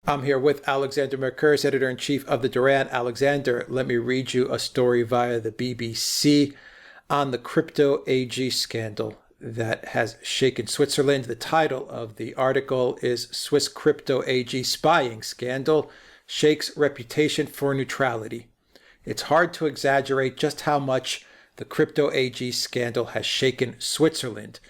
I'm here with Alexander Mercouris, editor-in-chief of the Duran. Alexander, let me read you a story via the BBC on the crypto AG scandal that has shaken Switzerland. The title of the article is Swiss Crypto AG Spying Scandal Shakes Reputation for Neutrality. It's hard to exaggerate just how much the crypto AG scandal has shaken Switzerland.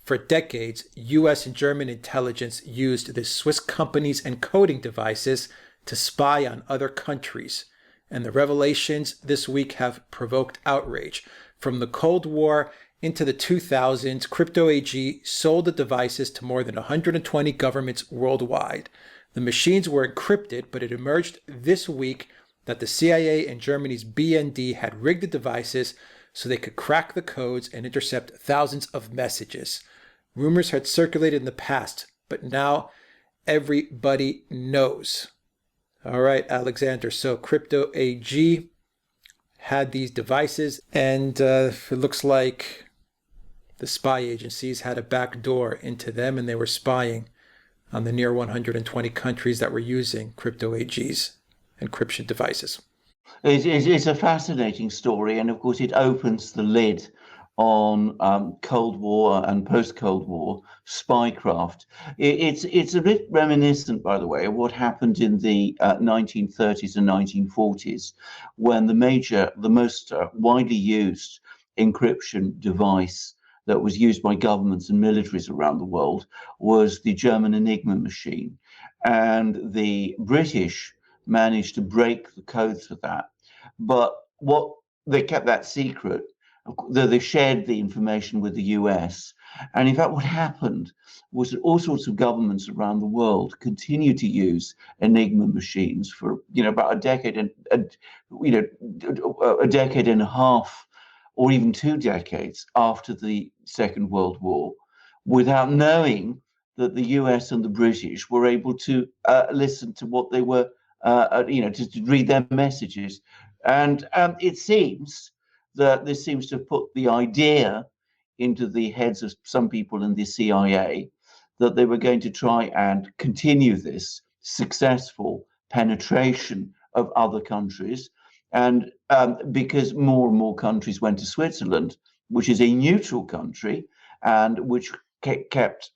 For decades, US and German intelligence used the Swiss company's encoding devices to spy on other countries, and the revelations this week have provoked outrage. From the Cold War into the 2000s, Crypto AG sold the devices to more than 120 governments worldwide. The machines were encrypted, but it emerged this week that the CIA and Germany's BND had rigged the devices so they could crack the codes and intercept thousands of messages. Rumors had circulated in the past, but now everybody knows. All right, Alexander, so Crypto AG had these devices, and it looks like the spy agencies had a back door into them, and they were spying on the near 120 countries that were using Crypto AG's encryption devices. It's a fascinating story, and of course it opens the lid on Cold War and post-Cold War spycraft. It's a bit reminiscent, by the way, of what happened in the 1930s and 1940s, when the most widely used encryption device that was used by governments and militaries around the world was the German Enigma machine. And the British managed to break the codes for that. But they kept that secret, though they shared the information with the US. And in fact, what happened was that all sorts of governments around the world continued to use Enigma machines for, about a decade and a decade and a half, or even 2 decades after the Second World War, without knowing that the US and the British were able to listen to what they were, to read their messages. And it seems that this seems to have put the idea into the heads of some people in the CIA that they were going to try and continue this successful penetration of other countries. And because more and more countries went to Switzerland, which is a neutral country and which kept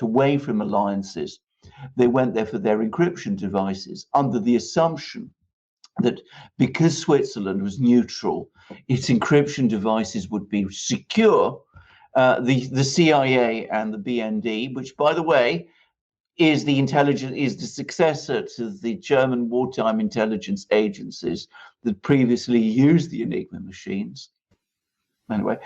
away from alliances, they went there for their encryption devices under the assumption that because Switzerland was neutral, its encryption devices would be secure. The CIA and the BND, which, by the way, is the successor to the German wartime intelligence agencies that previously used the Enigma machines. Anyway,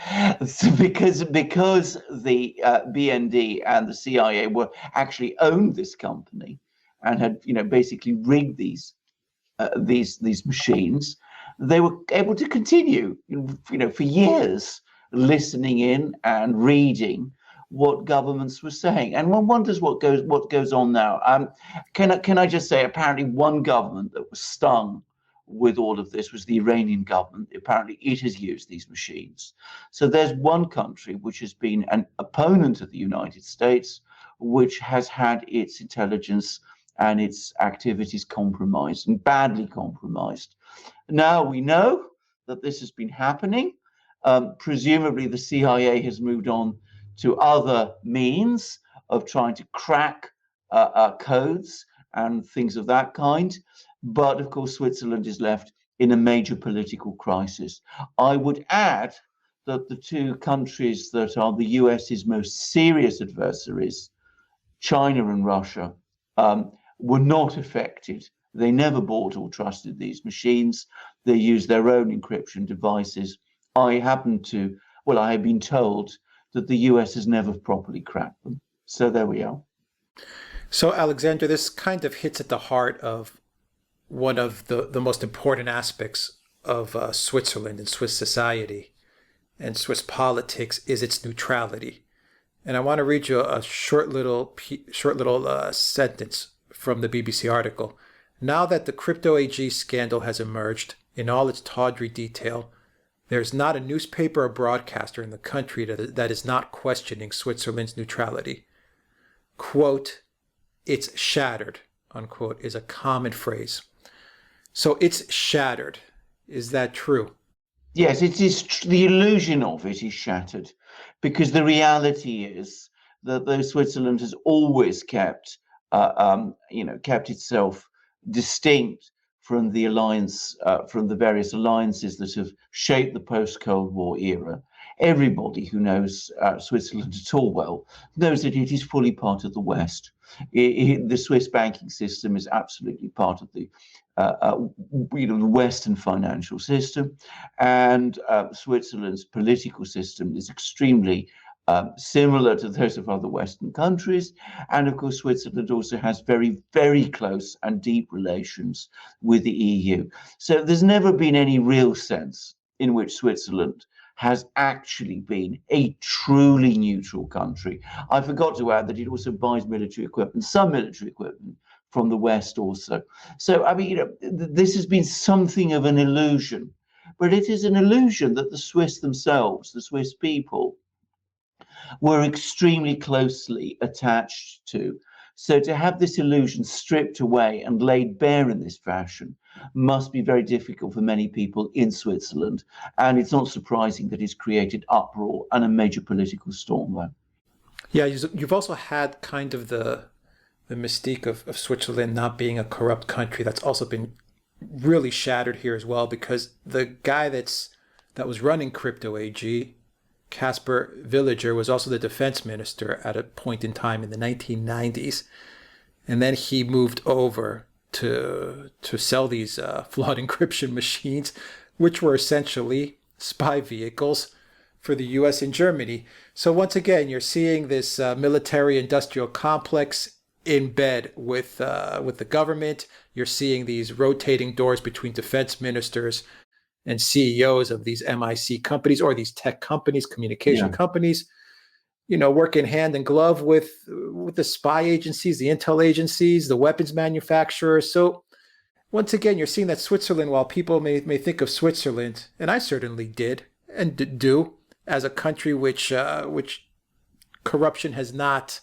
so because the BND and the CIA were actually owned this company and had basically rigged these machines, they were able to continue for years listening in and reading what governments were saying. And one wonders what goes on now. Can I just say, apparently one government that was stung with all of this was the Iranian government. Apparently it has used these machines. So there's one country which has been an opponent of the United States, which has had its intelligence and its activities compromised, and badly compromised. Now we know that this has been happening. Presumably the CIA has moved on to other means of trying to crack codes and things of that kind. But of course, Switzerland is left in a major political crisis. I would add that the 2 countries that are the US's most serious adversaries, China and Russia, were not affected. They never bought or trusted these machines. They used their own encryption devices. I have been told that the US has never properly cracked them. So there we are. So, Alexander, this kind of hits at the heart of one of the most important aspects of Switzerland and Swiss society and Swiss politics is its neutrality. And I want to read you a short little sentence from the BBC article. Now that the Crypto AG scandal has emerged in all its tawdry detail, there's not a newspaper or broadcaster in the country that is not questioning Switzerland's neutrality. Quote, "It's shattered," unquote, is a common phrase. So it's shattered. Is that true? Yes, it is. The illusion of it is shattered, because the reality is that though Switzerland has always kept itself distinct from the alliance, from the various alliances that have shaped the post-Cold War era. Everybody who knows Switzerland at all well knows that it is fully part of the West. The Swiss banking system is absolutely part of the the Western financial system, and Switzerland's political system is extremely similar to those of other Western countries. And of course, Switzerland also has very, very close and deep relations with the EU. So there's never been any real sense in which Switzerland has actually been a truly neutral country. I forgot to add that it also buys military equipment, some military equipment from the West also. So, I mean, this has been something of an illusion, but it is an illusion that the Swiss themselves, the Swiss people, were extremely closely attached to. So to have this illusion stripped away and laid bare in this fashion must be very difficult for many people in Switzerland. And it's not surprising that it's created uproar and a major political storm there. Yeah, you've also had kind of the mystique of Switzerland not being a corrupt country. That's also been really shattered here as well, because the guy that was running Crypto AG, Casper Villager, was also the defense minister at a point in time in the 1990s. And then he moved over to sell these flawed encryption machines, which were essentially spy vehicles for the US and Germany. So once again, you're seeing this military-industrial complex in bed with the government. You're seeing these rotating doors between defense ministers and CEOs of these MIC companies, or these tech companies, communication companies, working hand in glove with the spy agencies, the intel agencies, the weapons manufacturers. So once again, you're seeing that Switzerland, while people may think of Switzerland, and I certainly did and do, as a country which corruption has not,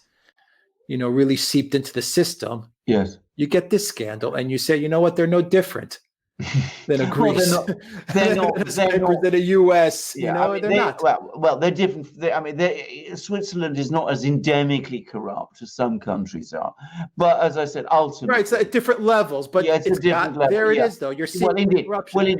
really seeped into the system. Yes. You get this scandal and you say, you know what, they're no different than a Greece, they're not than a US. Yeah, they're not. Well, they're different. Switzerland is not as endemically corrupt as some countries are, but as I said, ultimately, Right, it's at different levels. But it's a different level. There it is, though. You're seeing corruption.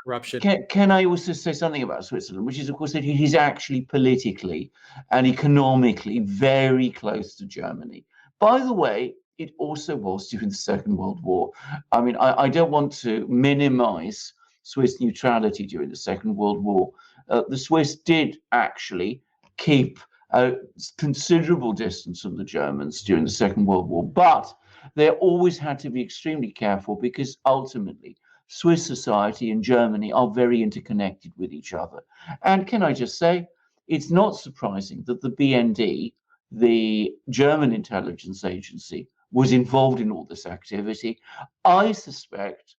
Corruption. Can I also say something about Switzerland, which is, of course, that it is actually politically and economically very close to Germany. By the way, it also was during the Second World War. I mean, I don't want to minimize Swiss neutrality during the Second World War. The Swiss did actually keep a considerable distance from the Germans during the Second World War, but they always had to be extremely careful, because ultimately Swiss society and Germany are very interconnected with each other. And can I just say, it's not surprising that the BND, the German intelligence agency, was involved in all this activity. I suspect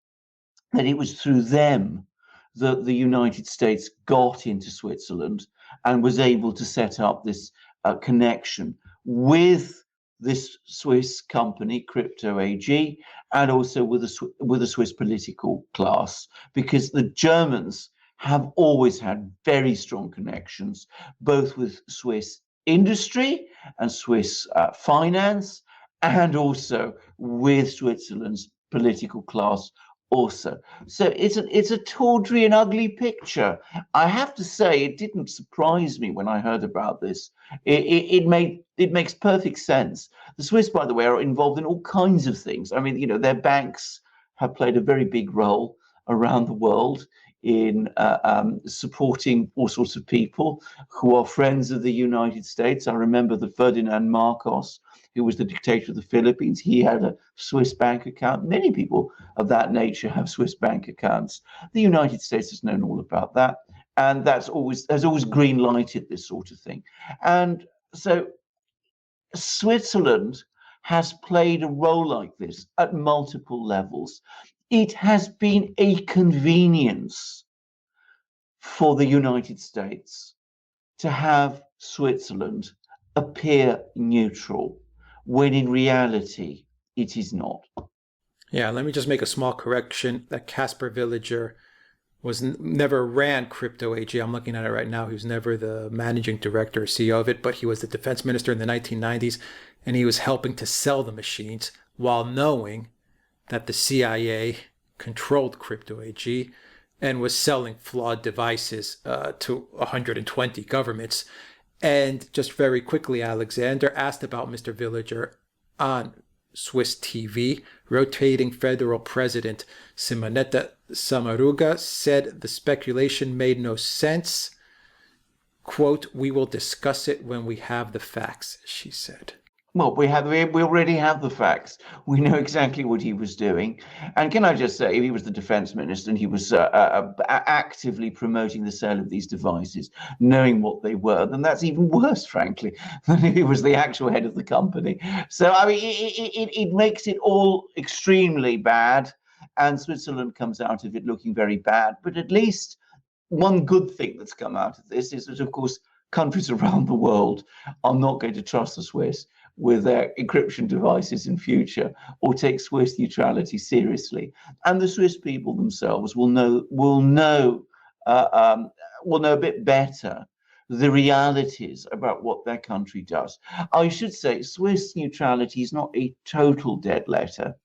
that it was through them that the United States got into Switzerland and was able to set up this connection with this Swiss company, Crypto AG, and also with the Swiss political class, because the Germans have always had very strong connections, both with Swiss industry and Swiss finance, and also with Switzerland's political class also. So it's a tawdry and ugly picture. I have to say, it didn't surprise me when I heard about this. It makes perfect sense. The Swiss, by the way, are involved in all kinds of things. I mean, their banks have played a very big role around the world in supporting all sorts of people who are friends of the United States. I remember that Ferdinand Marcos, who was the dictator of the Philippines, he had a Swiss bank account. Many people of that nature have Swiss bank accounts. The United States has known all about that, and has always green lighted this sort of thing. And so Switzerland has played a role like this at multiple levels. It has been a convenience for the United States to have Switzerland appear neutral, when in reality it is not. Yeah, let me just make a small correction. That Casper Villager never ran Crypto AG. I'm looking at it right now. He was never the managing director or CEO of it, but he was the defense minister in the 1990s, and he was helping to sell the machines while knowing that the CIA controlled Crypto AG and was selling flawed devices to 120 governments. And just very quickly, Alexander asked about Mr. Villager on Swiss TV. Rotating federal president Simonetta Samaruga said the speculation made no sense. Quote, "We will discuss it when we have the facts," she said. Well, we already have the facts. We know exactly what he was doing. And can I just say, if he was the defense minister and he was actively promoting the sale of these devices, knowing what they were, then that's even worse, frankly, than if he was the actual head of the company. So, I mean, it makes it all extremely bad. And Switzerland comes out of it looking very bad. But at least one good thing that's come out of this is that, of course, countries around the world are not going to trust the Swiss with their encryption devices in future, or take Swiss neutrality seriously. And the Swiss people themselves will know a bit better the realities about what their country does. I should say Swiss neutrality is not a total dead letter.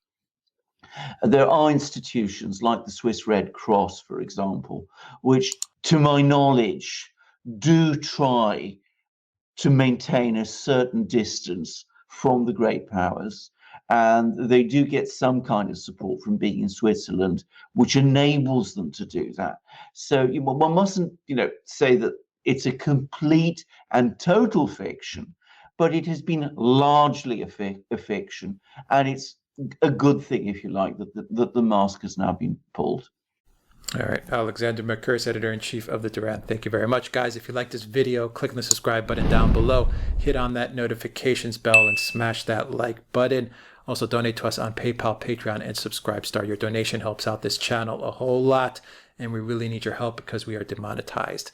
There are institutions like the Swiss Red Cross, for example, which, to my knowledge, do try to maintain a certain distance from the great powers. And they do get some kind of support from being in Switzerland, which enables them to do that. So one mustn't, say that it's a complete and total fiction, but it has been largely a fiction. And it's a good thing, if you like, that the mask has now been pulled. All right, Alexander Mercouris, editor-in-chief of the Duran. Thank you very much, guys. If you like this video, click on the subscribe button down below, hit on that notifications bell, and smash that like button. Also, donate to us on PayPal, Patreon, and Subscribestar. Your donation helps out this channel a whole lot, and we really need your help because we are demonetized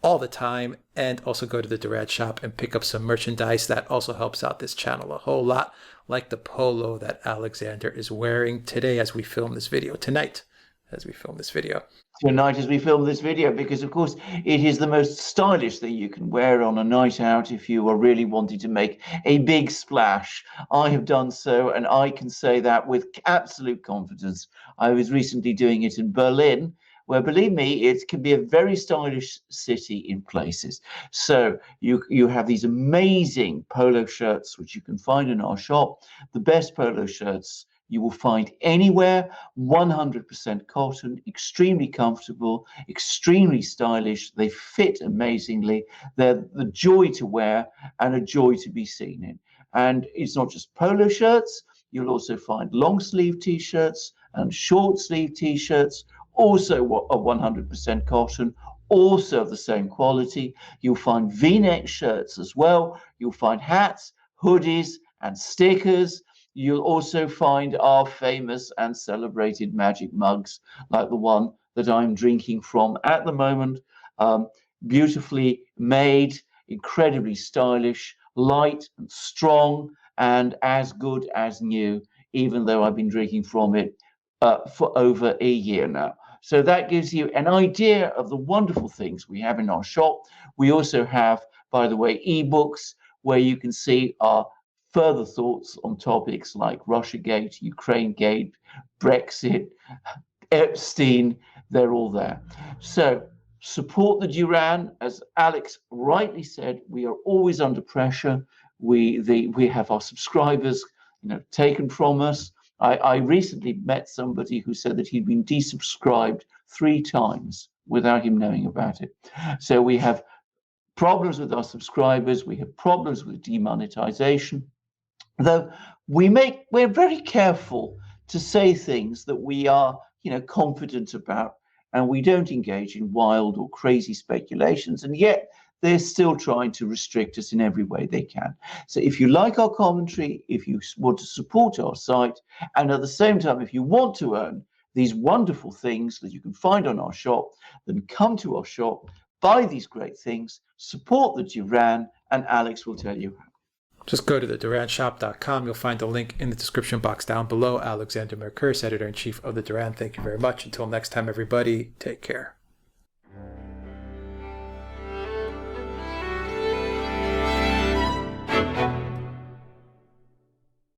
all the time. And also go to the Duran shop and pick up some merchandise. That also helps out this channel a whole lot, like the polo that Alexander is wearing today as we film this video, tonight as we film this video. Tonight as we film this video, because of course it is the most stylish thing you can wear on a night out if you are really wanting to make a big splash. I have done so, and I can say that with absolute confidence. I was recently doing it in Berlin, where, believe me, it can be a very stylish city in places. So you have these amazing polo shirts, which you can find in our shop, the best polo shirts you will find anywhere, 100% cotton, extremely comfortable, extremely stylish. They fit amazingly. They're the joy to wear and a joy to be seen in. And it's not just polo shirts. You'll also find long sleeve t-shirts and short sleeve t-shirts, also are 100% cotton, also of the same quality. You'll find V-neck shirts as well. You'll find hats, hoodies, and stickers. You'll also find our famous and celebrated magic mugs, like the one that I'm drinking from at the moment. Beautifully made, incredibly stylish, light and strong, and as good as new, even though I've been drinking from it for over a year now. So that gives you an idea of the wonderful things we have in our shop. We also have, by the way, ebooks where you can see our further thoughts on topics like Russiagate, Ukrainegate, Brexit, Epstein. They're all there. So support the Duran. As Alex rightly said, we are always under pressure. We have our subscribers, taken from us. I recently met somebody who said that he'd been desubscribed 3 times without him knowing about it. So we have problems with our subscribers. We have problems with demonetization. Though we're very careful to say things that we are, confident about, and we don't engage in wild or crazy speculations, and yet they're still trying to restrict us in every way they can. So if you like our commentary, if you want to support our site, and at the same time, if you want to earn these wonderful things that you can find on our shop, then come to our shop, buy these great things, support the Duran, and Alex will tell you how. Just go to the duranshop.com. You'll find the link in the description box down below. Alexander Mercouris, editor-in-chief of the Duran. Thank you very much. Until next time, everybody, take care.